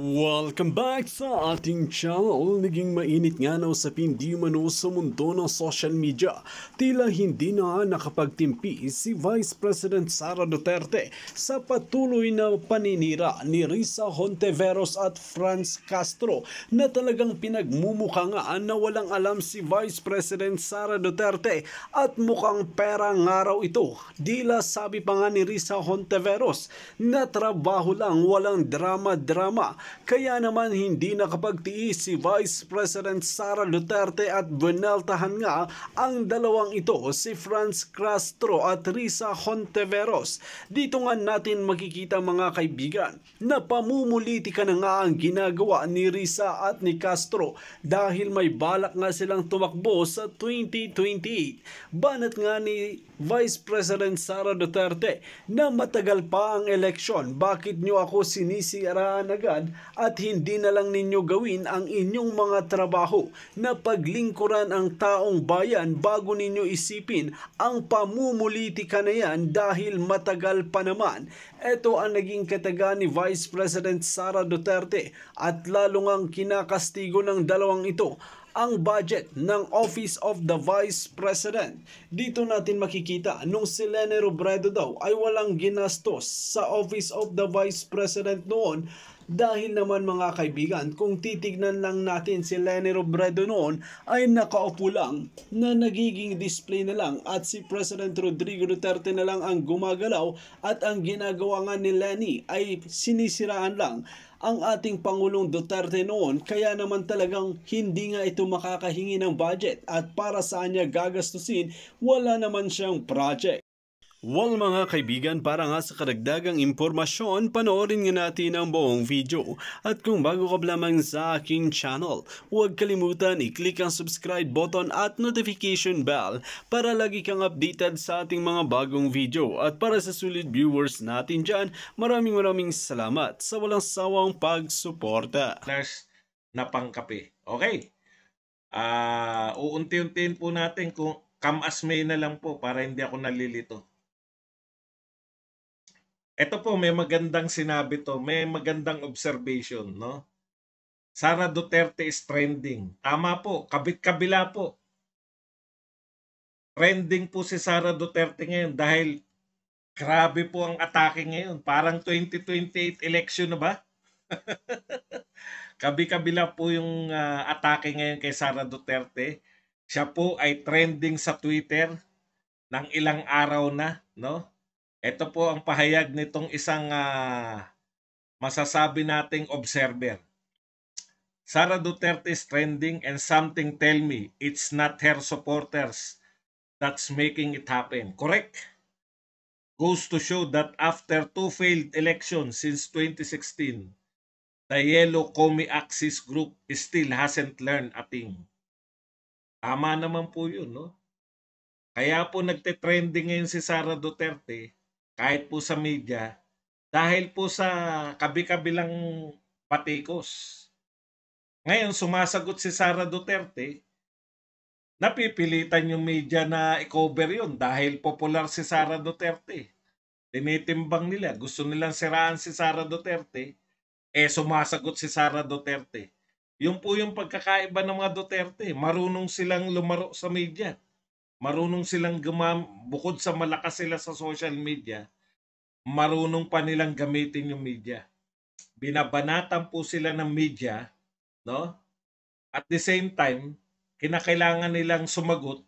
Welcome back sa ating channel. Naging mainit nga na usapin di umano sa mundo ng social media. Tila hindi na nakapagtimpi si Vice President Sara Duterte sa patuloy na paninira ni Risa Hontiveros at Franz Castro na talagang pinagmumukha nga na walang alam si Vice President Sara Duterte at mukhang pera nga raw ito. Dila sabi pa nga ni Risa Hontiveros na trabaho lang, walang drama-drama. Kaya naman hindi nakapagtiis si Vice President Sara Duterte at binaltahan nga ang dalawang ito, si Franz Castro at Risa Hontiveros. Dito nga natin makikita mga kaibigan na pamumulitika na nga ang ginagawa ni Risa at ni Castro dahil may balak nga silang tumakbo sa 2028. Banat nga ni Vice President Sara Duterte na matagal pa ang eleksyon. Bakit nyo ako sinisiraan agad at hindi na lang ninyo gawin ang inyong mga trabaho na paglingkuran ang taong bayan bago ninyo isipin ang pamumulitika na yan dahil matagal pa naman. Ito ang naging kataga ni Vice President Sara Duterte at lalo ngang kinakastigo ng dalawang ito ang budget ng Office of the Vice President. Dito natin makikita nung si Leni Robredo daw ay walang ginastos sa Office of the Vice President noon dahil naman mga kaibigan, kung titignan lang natin si Leni Robredo noon ay nakaupo lang na nagiging display na lang at si President Rodrigo Duterte na lang ang gumagalaw at ang ginagawa nga ni Leni ay sinisiraan lang ang ating Pangulong Duterte noon, kaya naman talagang hindi nga ito makakahingi ng budget at para saan niya gagastusin, wala naman siyang project. Well mga kaibigan, para nga sa karagdagang impormasyon, panoorin nga natin ang buong video. At kung bago ka lamang sa aking channel, huwag kalimutan i-click ang subscribe button at notification bell para lagi kang updated sa ating mga bagong video. At para sa sulit viewers natin dyan, maraming salamat sa walang sawang pagsuporta. Na pangkape. Okay. Uunti-untiin po natin kung come-as-may na lang po para hindi ako nalilito. Ito po, may magandang sinabi to, may magandang observation, no? Sara Duterte is trending. Tama po, kabit-kabila po. Trending po si Sara Duterte ngayon dahil grabe po ang atake ngayon. Parang 2028 election na ba? Kabi-kabila po yung atake ngayon kay Sara Duterte. Siya po ay trending sa Twitter ng ilang araw na, no? Ito po ang pahayag nitong isang masasabi nating observer. Sara Duterte is trending and something tell me it's not her supporters that's making it happen. Correct? Goes to show that after two failed elections since 2016, the Yellow Comi Axis group still hasn't learned a thing. Tama naman po yun, no? Kaya po nagte-trending ngayon si Sara Duterte kahit po sa media dahil po sa kabi-kabilang patikos. Ngayon, sumasagot si Sara Duterte, napipilitan yung media na i-cover yun dahil popular si Sara Duterte. Tinitimbang nila, gusto nilang siraan si Sara Duterte, sumasagot si Sara Duterte. Yung po yung pagkakaiba ng mga Duterte, marunong silang lumaro sa media. Marunong silang bukod sa malakas sila sa social media, marunong pa nilang gamitin yung media. Binabanatan po sila ng media, no? At the same time, kinakailangan nilang sumagot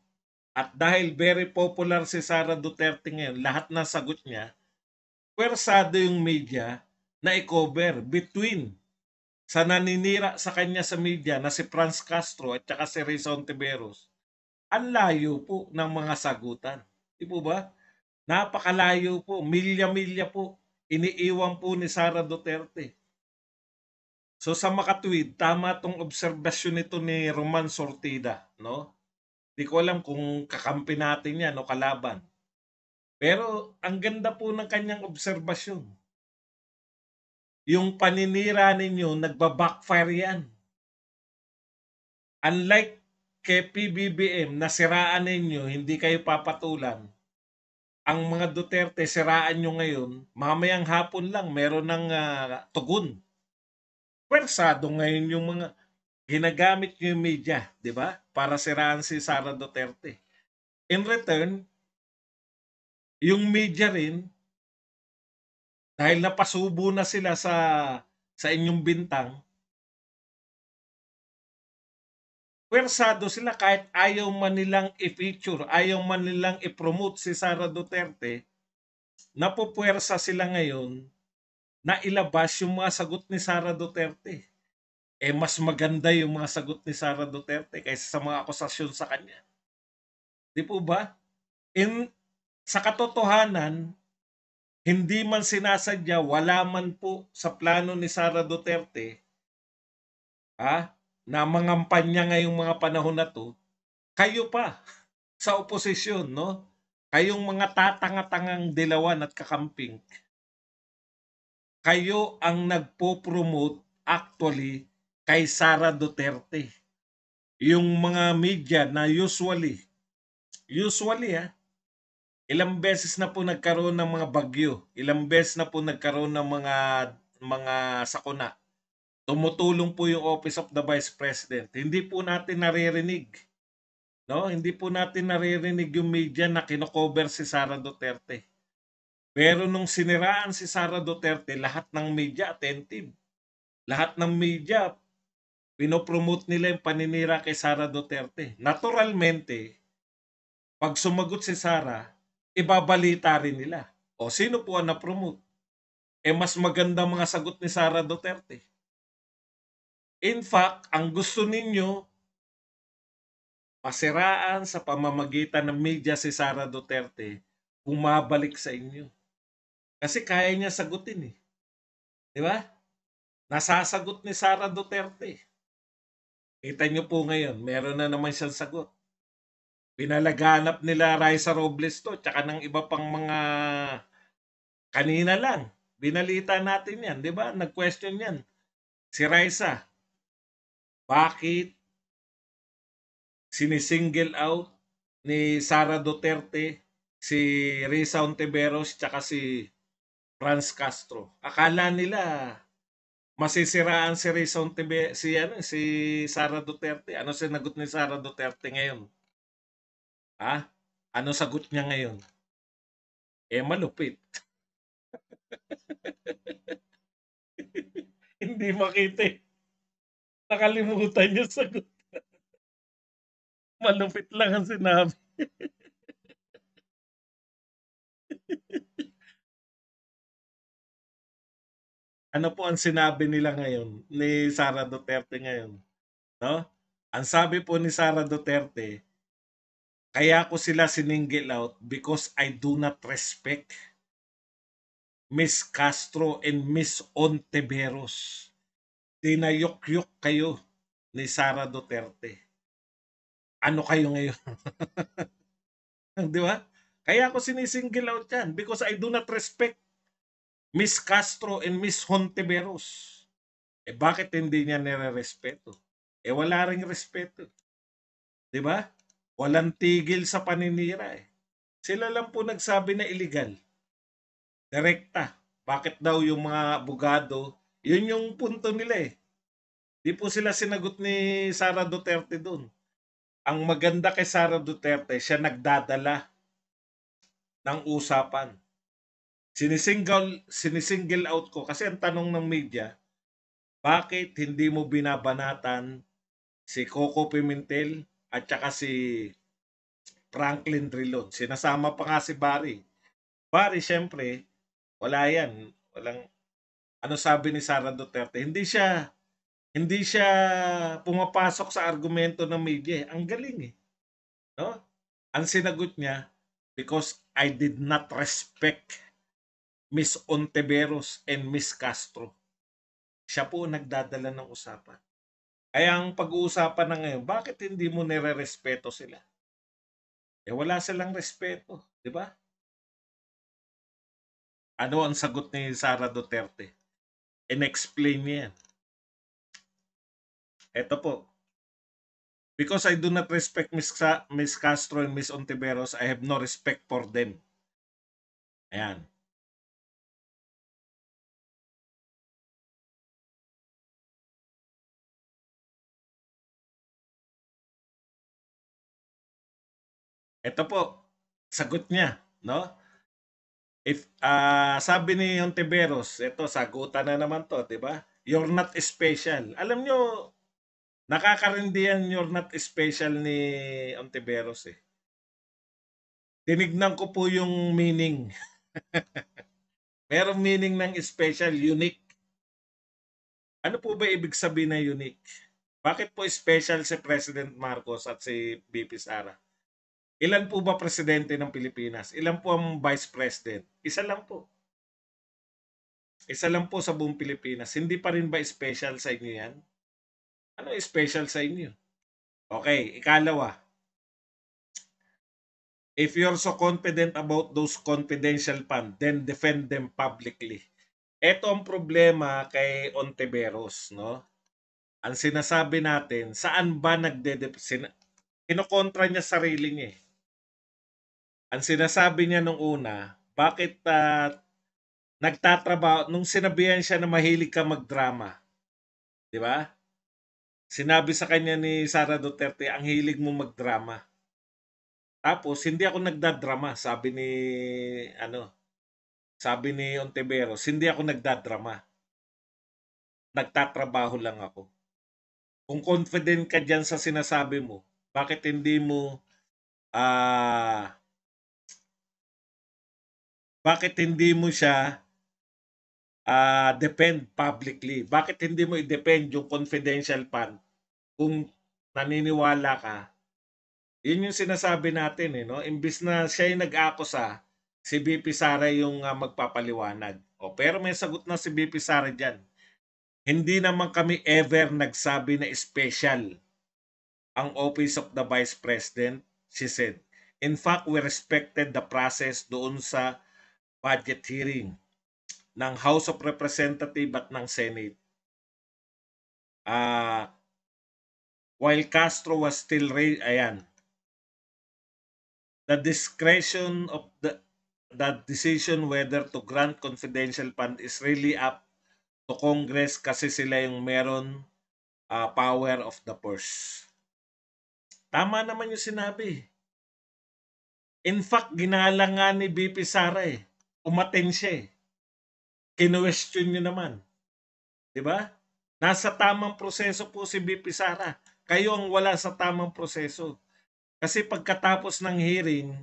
at dahil very popular si Sara Duterte ngayon, lahat na sagot niya, pwersado yung media na i-cover between sa naninira sa kanya sa media na si Franz Castro at saka si Risa Hontiveros. Ang layo po ng mga sagutan. Di po ba? Napakalayo po. Milya-milya po. Iniiwan po ni Sara Duterte. So sa makatwid, tama tong obserbasyon nito ni Roman Sortida. No? Di ko alam kung kakampi natin yan o kalaban. Pero ang ganda po ng kanyang obserbasyon. Yung paninira ninyo, nagbabackfire yan. Unlike kay PBBM, nasiraan ninyo, hindi kayo papatulan. Ang mga Duterte, siraan nyo ngayon, mamayang hapon lang, meron ng tugon. Pwersado ngayon yung mga ginagamit yung media, di ba? Para siraan si Sara Duterte. In return, yung media rin, dahil napasubo na sila sa inyong bintang, pwersado sila kahit ayaw man nilang i-feature, ayaw man nilang i-promote si Sara Duterte, napupwersa sila ngayon na ilabas yung mga sagot ni Sara Duterte. Mas maganda yung mga sagot ni Sara Duterte kaysa sa mga akusasyon sa kanya. Di po ba? Sa katotohanan, hindi man sinasadya, wala man po sa plano ni Sara Duterte na mangampanya ngayong mga panahon na to, kayo pa sa oposisyon, no? Kayong mga tatanga-tangang dilawan at kakamping, kayo ang nagpo-promote actually kay Sara Duterte. Yung mga media na usually ilang beses na po nagkaroon ng mga bagyo, ilang beses na po nagkaroon ng mga sakuna. Tumutulong po yung Office of the Vice President. Hindi po natin naririnig. No? Hindi po natin naririnig yung media na kino-cover si Sara Duterte. Pero nung siniraan si Sara Duterte, lahat ng media attentive. Lahat ng media pinopromote nila yung paninira kay Sara Duterte. Naturalmente, pag sumagot si Sara, ibabalita rin nila. O sino po ang na-promote? Mas maganda mga sagot ni Sara Duterte. In fact, ang gusto ninyo, pasiraan sa pamamagitan ng media si Sara Duterte, bumabalik sa inyo. Kasi kaya niya sagutin eh. Di ba? Nasasagot ni Sara Duterte. Kita niyo po ngayon, meron na naman siyang sagot. Pinalaganap nila Raisa Robles to, tsaka ng iba pang mga kanina lang. Binalita natin yan, di ba? Nag-question yan. Si Raisa, bakit sinisingle out ni Sara Duterte si Risa Ontiveros tsaka si Franz Castro? Akala nila masisiraan si Risa Ontiveros, si Sara Duterte. Ano sinagot ni Sara Duterte ngayon? Ano sagot niya ngayon? Malupit. Hindi makita eh. Nakalimutan yung sagot. Malupit lang ang sinabi. Ano po ang sinabi nila ngayon ni Sara Duterte ngayon? No? Ang sabi po ni Sara Duterte, kaya ko sila siningil out because I do not respect Miss Castro and Miss Ontiveros. Dinayok-yok kayo ni Sara Duterte. Ano kayo ngayon? Di ba? Kaya ako sinisingle out yan because I do not respect Miss Castro and Miss Hontiveros. Bakit hindi niya nire-respeto? Wala ring respeto. Di ba? Walang tigil sa paninira eh. Sila lang po nagsabi na illegal. Direkta. Bakit daw yung mga abogado, yun yung punto nila eh. Di po sila sinagot ni Sara Duterte doon. Ang maganda kay Sara Duterte, siya nagdadala ng usapan. Sinisingle out ko kasi ang tanong ng media, bakit hindi mo binabanatan si Coco Pimentel at saka si Franklin Drilon? Sinasama pa nga si Barry. Barry, syempre, wala yan. Walang, ano sabi ni Sara Duterte? Hindi siya pumapasok sa argumento ng media. Ang galing eh. No? Ang sinagot niya, because I did not respect Miss Ontiveros and Miss Castro. Siya po nagdadala ng usapan. Kaya ang pag-uusapan na ngayon, bakit hindi mo nire-respeto sila? Wala silang respeto, di ba? Ano ang sagot ni Sara Duterte? In-explain niya yan. Ito po. Because I do not respect Miss Castro and Miss Ontiveros, I have no respect for them. Ayan. Ito po, sagot niya, no? If sabi ni Ontiveros, ito sagutan na naman to, 'di ba? You're not special. Alam nyo, nakakarindihan you're not special ni Ontiveros eh. Tinignan ko po yung meaning. Merong meaning ng special, unique. Ano po ba ibig sabihin na unique? Bakit po special si President Marcos at si VP Sara? Ilan po ba presidente ng Pilipinas? Ilan po ang vice president? Isa lang po. Isa lang po sa buong Pilipinas. Hindi pa rin ba special sa inyo yan? Ano special sa inyo? Okay, ikalawa. If you're so confident about those confidential funds, then defend them publicly. Ito ang problema kay Ontiveros, no? Ang sinasabi natin, saan ba kinokontra niya sarili niya eh. Ang sinasabi niya nung una, bakit nagtatrabaho, nung sinabihan siya na mahilig ka magdrama, di ba? Sinabi sa kanya ni Sara Duterte, ang hilig mo magdrama. Tapos, hindi ako nagdadrama, sabi ni Ontiveros, hindi ako nagdadrama. Nagtatrabaho lang ako. Kung confident ka dyan sa sinasabi mo, bakit hindi mo siya defend publicly? Bakit hindi mo i-defend yung confidential fund kung naniniwala ka? Yun yung sinasabi natin eh, no? Imbis na siya yung nag-akusa, si VP Sara yung magpapaliwanag. Pero may sagot na si VP Sara dyan. Hindi naman kami ever nagsabi na special ang Office of the Vice President, she said. In fact, we respected the process doon sa budget hearing ng House of Representatives at ng Senate. While Castro was still the discretion of the decision whether to grant confidential fund is really up to Congress kasi sila yung meron power of the purse. Tama naman yung sinabi. In fact, ginalang nga ni VP Sara eh. Umaten siya eh. Kinwestiyon nyo naman. Diba? Nasa tamang proseso po si VP Sara. Kayo ang wala sa tamang proseso. Kasi pagkatapos ng hearing,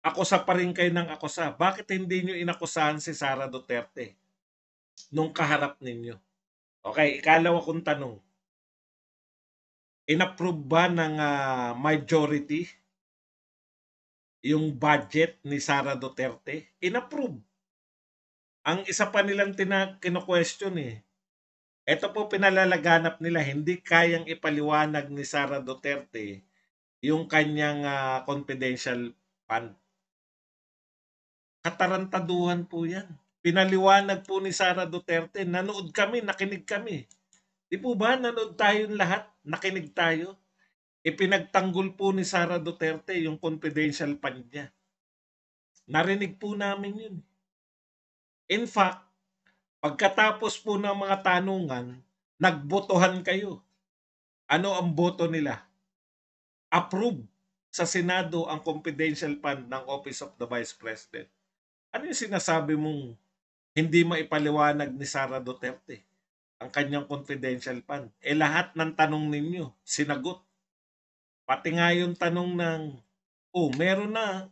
akusa pa rin kayo ng akusa. Bakit hindi nyo inakusahan si Sara Duterte nung kaharap ninyo? Okay, ikalawa kong tanong. Inapprove ba ng majority yung budget ni Sara Duterte? Inapprove. Ang isa pa nilang kino-question eh. Ito po pinalalaganap nila, hindi kayang ipaliwanag ni Sara Duterte yung kanyang confidential fund. Katarantaduhan po yan. Pinaliwanag po ni Sara Duterte. Nanood kami, nakinig kami. Di po ba nanood tayong lahat? Nakinig tayo? Ipinagtanggol po ni Sara Duterte yung confidential fund niya. Narinig po namin yun. In fact, pagkatapos po ng mga tanungan, nagbotohan kayo. Ano ang boto nila? Approve sa Senado ang confidential fund ng Office of the Vice President. Ano yung sinasabi mong hindi maipaliwanag ni Sara Duterte ang kanyang confidential fund? Lahat ng tanong ninyo, sinagot. Pati nga yung tanong ng, meron na.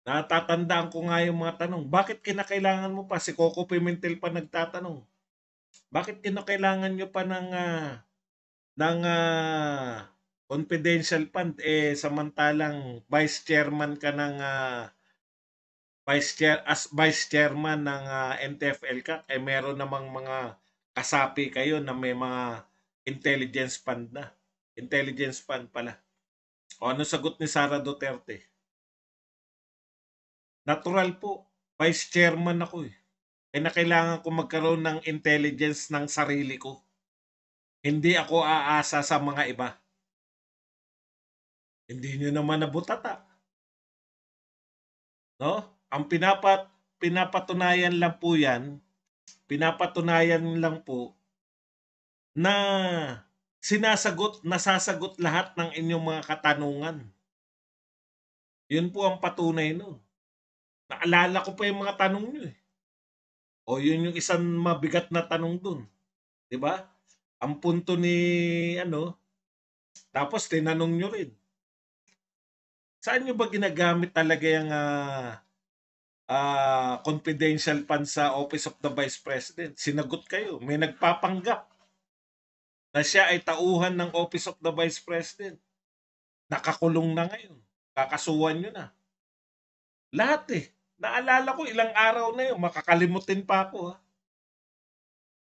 Natatandaan ko nga yung mga tanong. Bakit kinakailangan mo pa? Si Coco Pimentel pa nagtatanong. Bakit kinakailangan nyo pa ng confidential fund? Samantalang vice chairman ka ng vice chairman ng NTFL ka, meron namang mga kasapi kayo na may mga intelligence fund na. Intelligence fund pala. Ano sagot ni Sara Duterte? Natural po. Vice chairman ako eh. Na kailangan ko magkaroon ng intelligence ng sarili ko. Hindi ako aasa sa mga iba. Hindi nyo naman nabutata. No? Ang pinapatunayan lang po yan, na nasasagot lahat ng inyong mga katanungan. Yun po ang patunay nun. Naalala ko pa yung mga tanong nyo eh. O yun yung isang mabigat na tanong dun. 'Di ba? Ang punto ni ano, tapos tinanong nyo rin. Saan nyo ba ginagamit talaga yung confidential fund sa Office of the Vice President? Sinagot kayo. May nagpapanggap na siya ay tauhan ng Office of the Vice President. Nakakulong na ngayon. Kakasuhan nyo na. Lahat eh. Naalala ko ilang araw na yun. Makakalimutin pa ako ha.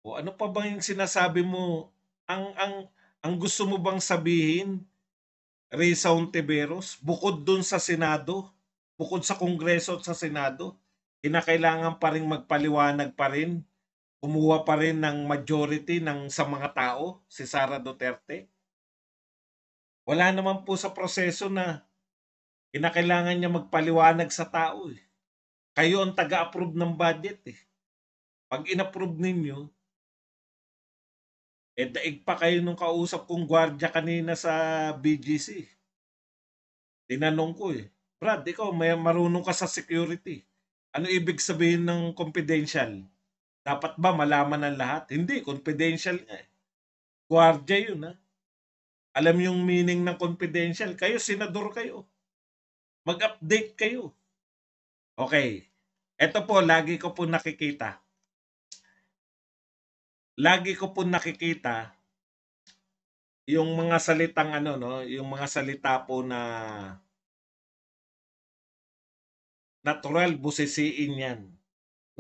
O ano pa bang yung sinasabi mo? Ang gusto mo bang sabihin, Risa Ontiveros, bukod dun sa Senado, bukod sa Kongreso at sa Senado, kinakailangan pa rin magpaliwanag pa rin, kumuha pa rin ng majority sa mga tao, si Sara Duterte? Wala naman po sa proseso na kinakailangan niya magpaliwanag sa tao eh. Kayo ang taga-approve ng budget eh. Pag in-approve ninyo, daig pa kayo nung kausap kong gwardiya kanina sa BGC. Tinanong ko eh, Brad, ikaw may marunong ka sa security. Ano ibig sabihin ng confidential? Dapat ba malaman ng lahat? Hindi, confidential nga eh. Gwardiya yun ha. Alam yung meaning ng confidential. Kayo, senador kayo. Mag-update kayo. Okay. Ito po, lagi ko po nakikita. Yung mga salitang yung mga salita po na natural, busisiin yan.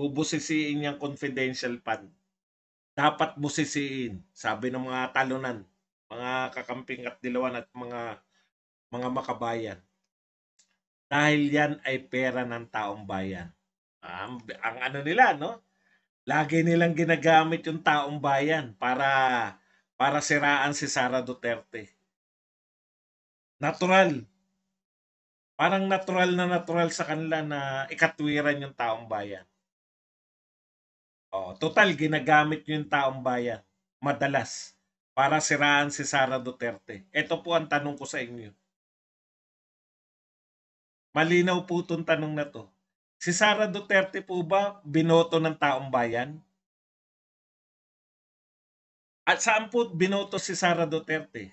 Bubusisiin yung confidential fund. Dapat busisiin, sabi ng mga talunan, mga kakamping at dilawan at mga makabayan. Dahil yan ay pera ng taong bayan. Ang ano nila, no? Lagi nilang ginagamit yung taong bayan para siraan si Sara Duterte. Natural. Parang natural sa kanila na ikatwiran yung taong bayan. Total, ginagamit nyo yung taong bayan. Madalas. Para siraan si Sara Duterte. Ito po ang tanong ko sa inyo. Malinaw po itong tanong na to. Si Sara Duterte po ba binoto ng taong bayan? At saan po binoto si Sara Duterte?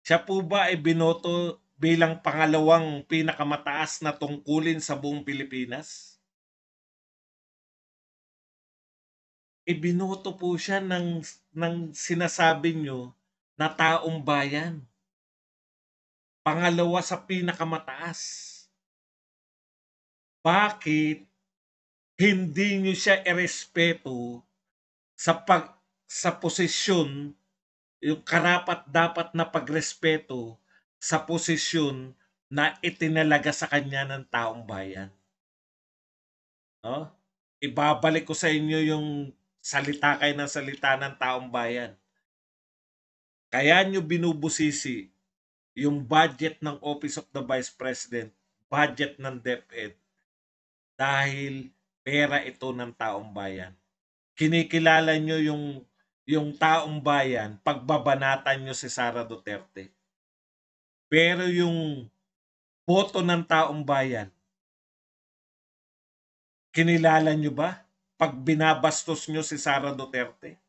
Siya po ba ay binoto bilang pangalawang pinakamataas na tungkulin sa buong Pilipinas? Ibinoto po siya ng sinasabi nyo na taong bayan. Pangalawa sa pinakamataas. Bakit hindi nyo siya irespeto sa posisyon, yung karapat-dapat na pagrespeto sa posisyon na itinalaga sa kanya ng taong bayan? No? Ibabalik ko sa inyo yung salita kayo ng salita ng taong bayan. Kaya nyo binubusisi yung budget ng Office of the Vice President, budget ng DepEd, dahil pera ito ng taong bayan. Kinikilala nyo yung taong bayan, pagbabanatan nyo si Sara Duterte. Pero yung boto ng taong bayan, kinilala nyo ba? Pag binabastos nyo si Sara Duterte,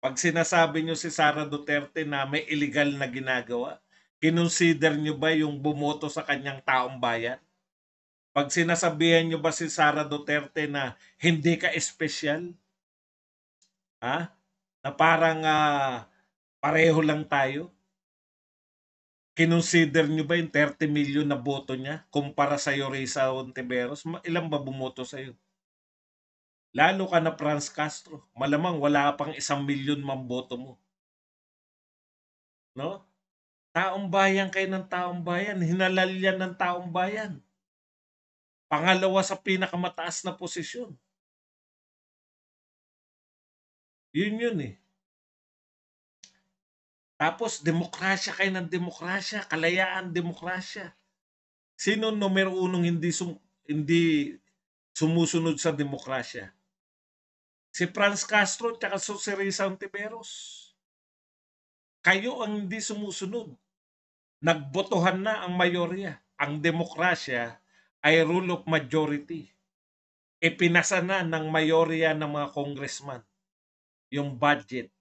pag sinasabi nyo si Sara Duterte na may illegal na ginagawa, kinonsider nyo ba yung bumoto sa kanyang taong bayan? Pag sinasabihan nyo ba si Sara Duterte na hindi ka espesyal? Na parang pareho lang tayo? Kinonsider nyo ba yung 30 million na boto niya kumpara sa Risa Ontiveros? Ilan ba bumoto sa'yo? Lalo ka na Franz Castro. Malamang wala pang 1 milyon mamboto mo. No? Taong bayan kayo ng taong bayan. Hinalal yan ng taong bayan. Pangalawa sa pinakamataas na posisyon. Yun eh. Tapos, demokrasya kayo ng demokrasya. Kalayaan, demokrasya. Sino numero unong hindi sumusunod sa demokrasya? Si Franz Castro at si Risa Ontiveros. Kayo ang hindi sumusunod. Nagbotohan na ang mayorya. ang demokrasya ay rule of majority. Ipinasa na ng mayorya ng mga congressman yung budget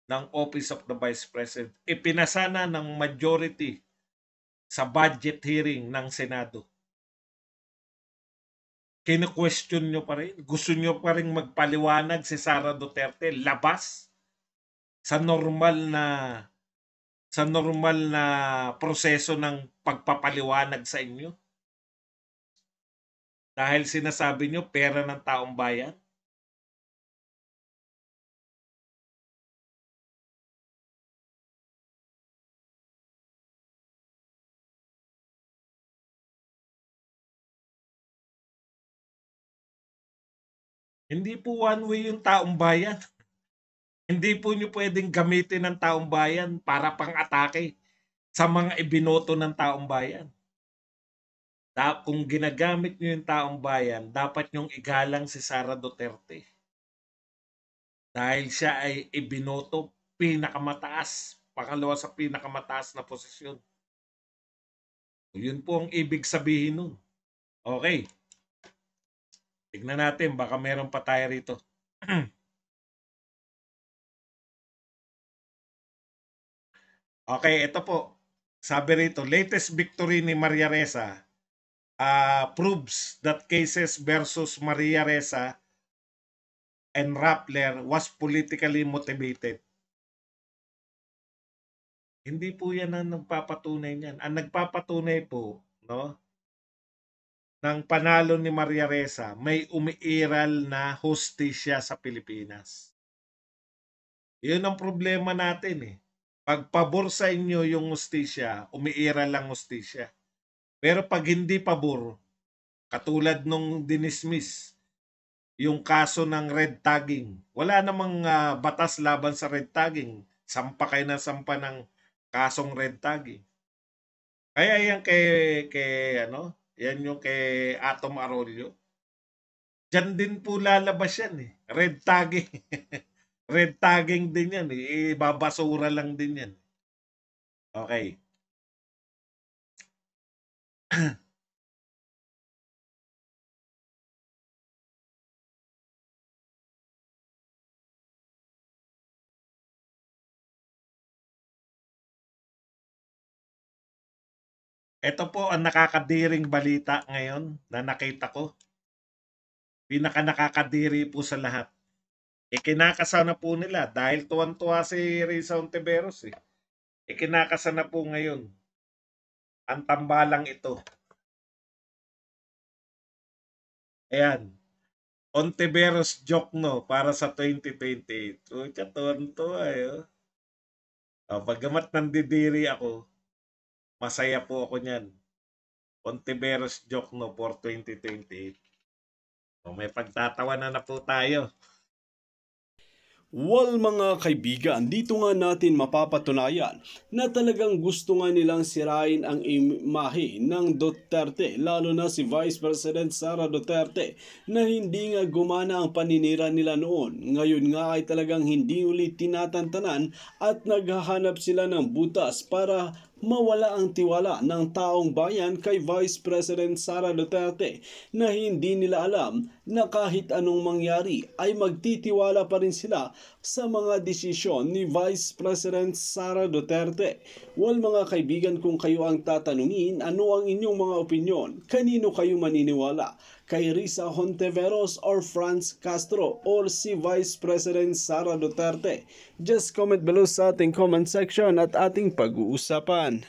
ng Office of the Vice President. Ipinasa na ng majority sa budget hearing ng Senado. Kino-question nyo pa rin? Gusto nyo pa rin magpaliwanag si Sara Duterte labas sa normal na proseso ng pagpapaliwanag sa inyo? Dahil sinasabi nyo pera ng taong bayan? Hindi po one way yung taong bayan. Hindi po nyo pwedeng gamitin ng taong bayan para pang-atake sa mga ibinoto ng taong bayan. Kung ginagamit nyo yung taong bayan, dapat nyong igalang si Sara Duterte. Dahil siya ay ibinoto pinakamataas, pangalawa sa pinakamataas na posisyon. Yun po ang ibig sabihin nun. Okay. Tignan natin, baka meron pa tayo rito. Okay, ito po. Sabi rito, latest victory ni Maria Ressa proves that cases versus Maria Ressa and Rappler was politically motivated. Hindi po yan ang nagpapatunay niyan. Ang nagpapatunay po, no, ng panalo ni Maria Ressa, may umiiral na hustisya sa Pilipinas. Yun ang problema natin eh. Pag pabor sa inyo yung hustisya, umiiral lang hustisya. Pero pag hindi pabor, katulad nung dinismiss yung kaso ng red tagging, wala namang batas laban sa red tagging. Sampa kayo na sampa ng kasong red tagging. Kaya yan yan yung kay Atom Arroyo. Diyan din po lalabas yan eh. Red tagging. Red tagging din yan eh. Ibabasura lang din yan. Okay. Ito po ang nakakadiring balita ngayon na nakita ko. Pinaka nakakadiri po sa lahat. Ikinakasa na po nila dahil tuwan-tuwa si Risa Hontiveros eh. Ikinakasa na po ngayon ang tambalang ito. Ayan. Hontiveros joke no para sa 2028. Tuwan-tuwa eh. Bagamat nandidiri ako, masaya po ako niyan. Hontiveros joke no for 2028. May pagtatawanan na po tayo. Well mga kaibigan, dito nga natin mapapatunayan na talagang gusto nga nilang sirain ang imahe ng Duterte, lalo na si Vice President Sara Duterte, na hindi nga gumana ang paninira nila noon. Ngayon nga ay talagang hindi ulit tinatantanan at naghahanap sila ng butas para mawala ang tiwala ng taong bayan kay Vice President Sara Duterte na hindi nila alam na kahit anong mangyari ay magtitiwala pa rin sila sa mga desisyon ni Vice President Sara Duterte. Well mga kaibigan, kung kayo ang tatanungin, ano ang inyong mga opinyon? Kanino kayo maniniwala? Kay Risa Hontiveros or Franz Castro or si Vice President Sara Duterte? Just comment below sa ating comment section at ating pag-uusapan.